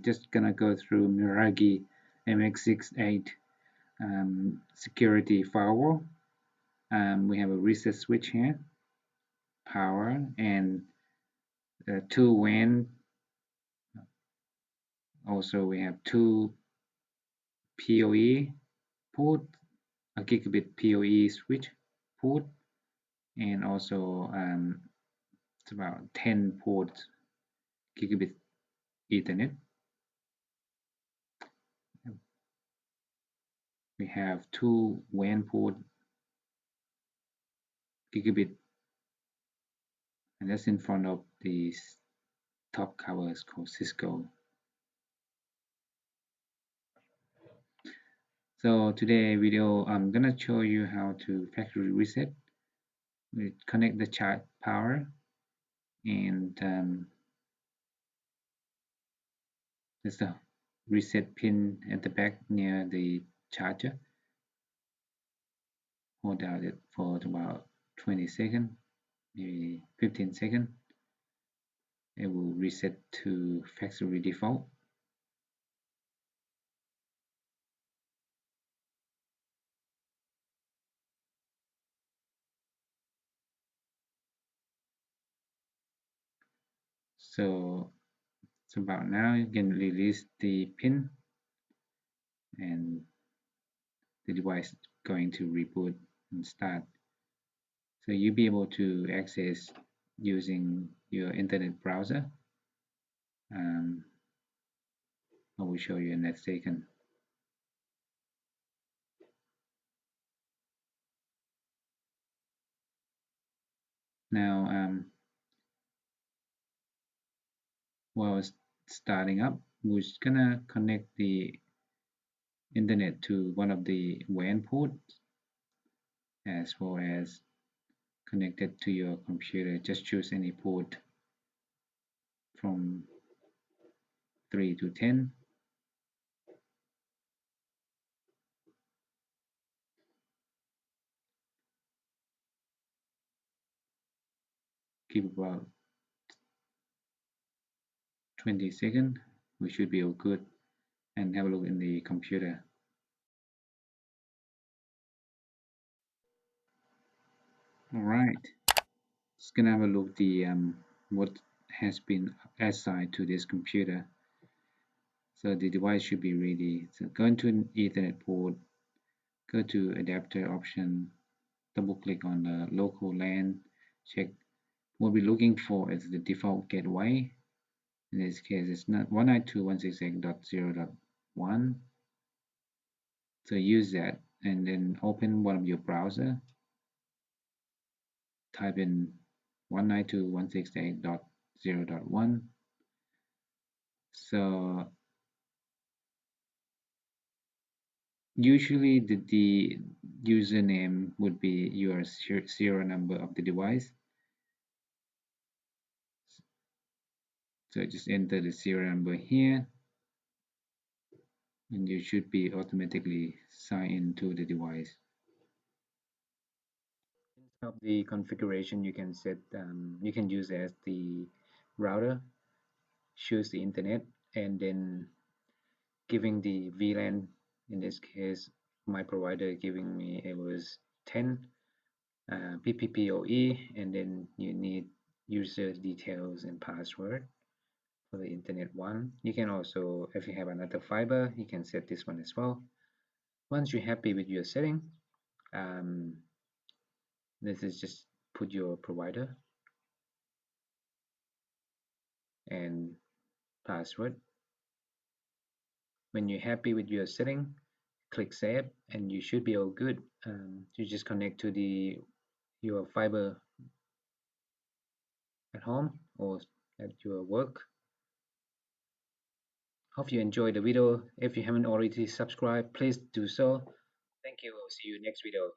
just gonna go through Meraki MX68 security firewall. We have a reset switch here, power, and two WAN. Also, we have two PoE port, a gigabit PoE switch port, and also it's about 10 ports gigabit Ethernet. We have two WAN port gigabit, and that's in front of the top covers called Cisco. So today video I'm gonna show you how to factory reset. We connect the charge power, and there's the reset pin at the back near the charger. Hold down it for about 20 seconds, maybe 15 seconds. It will reset to factory default. So it's about now. You can release the pin, and the device is going to reboot and start. So you'll be able to access using your internet browser. I will show you in a second. Now, while it's starting up, we're just gonna connect the internet to one of the WAN ports, as well as connected to your computer. Just choose any port from 3 to 10. Give about 20 seconds. We should be all good, and have a look in the computer. All right, just gonna have a look the what has been assigned to this computer. So the device should be ready. So go into an Ethernet port, go to adapter option, double click on the local LAN, check. What we're looking for is the default gateway. In this case, it's not 192.168.0.1. So use that, and then open one of your browser. Type in 192.168.0.1. So usually the username would be your serial number of the device. So just enter the serial number here, and you should be automatically signed into the device. Of the configuration, you can set you can use as the router, choose the internet, and then giving the VLAN. In this case, my provider giving me it was 10 PPPoE, and then you need user details and password for the internet one. You can also, if you have another fiber, you can set this one as well. Once you're happy with your setting, this is just put your provider and password. When you're happy with your setting, click save, and you should be all good. You just connect to your fiber at home or at your work. Hope you enjoyed the video. If you haven't already subscribed, please do so. Thank you. I'll see you next video.